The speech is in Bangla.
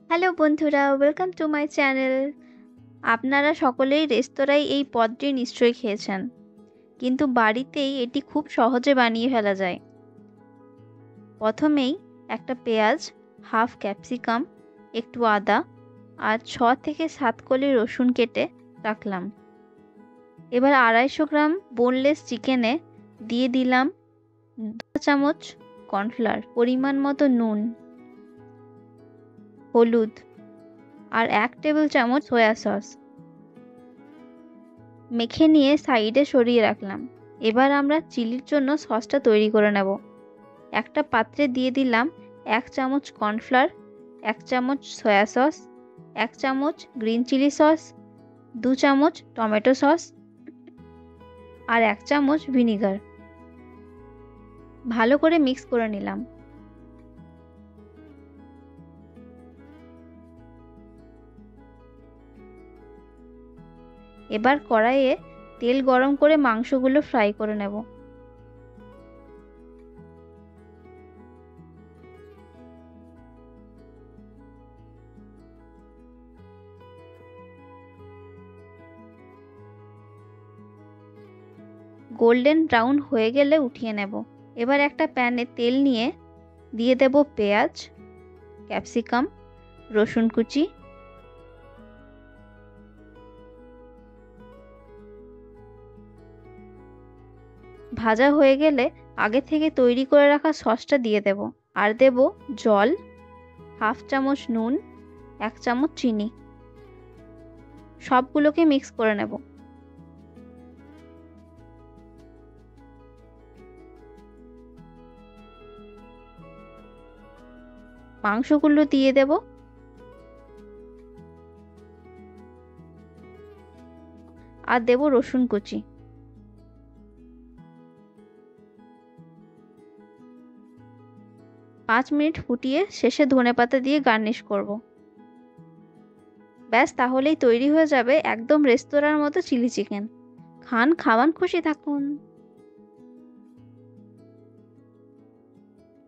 হ্যালো বন্ধুরা, ওয়েলকাম টু মাই চ্যানেল। আপনারা সকলেই রেস্তোরাঁয় এই পদটি নিশ্চয়ই খেয়েছেন, কিন্তু বাড়িতেই এটি খুব সহজে বানিয়ে ফেলা যায়। প্রথমেই একটা পেঁয়াজ, হাফ ক্যাপসিকাম, একটু আদা আর 6 থেকে 7 কলি রসুন কেটে রাখলাম। এবার 250 গ্রাম বোনলেস চিকেনে দিয়ে দিলাম 2 চামচ কর্নফ্লাওয়ার, পরিমাণ মতো নুন, হলুদ আর 1 টেবিল চামচ সয়া সস। মেখে নিয়ে সাইডে সরিয়ে রাখলাম। এবার আমরা চিলির জন্য সসটা তৈরি করে নেব। একটা পাত্রে দিয়ে দিলাম 1 চামচ কর্নফ্লাওয়ার, 1 চামচ সয়া সস, 1 চামচ গ্রিন চিলি সস, 2 চামচ টমেটো সস আর 1 চামচ ভিনিগার। ভালো করে মিক্স করে নিলাম। এবার কড়াইয়ে তেল গরম করে মাংসগুলো ফ্রাই করে নেব। গোল্ডেন ব্রাউন হয়ে গেলে উঠিয়ে নেব। এবার একটা প্যানে তেল নিয়ে দিয়ে দেব পেঁয়াজ, ক্যাপসিকাম, রসুন কুচি, ভাজা হয়ে গেলে আগে থেকে তৈরি করে রাখা সসটা দিয়ে দেব। আর দেব জল, হাফ চামচ নুন, 1 চামচ চিনি। সবগুলোকে মিক্স করে নেব। মাংসগুলো দিয়ে দেব। আর দেব রসুন কুচি। পাঁচ মিনিট ফুটিয়ে শেষে ধনেপাতা দিয়ে গার্নিশ করব। ব্যাস, তাহলেই তৈরি হয়ে যাবে একদম রেস্তোরাঁর মতো চিলি চিকেন। খান, খাওয়ান, খুশি থাকুন।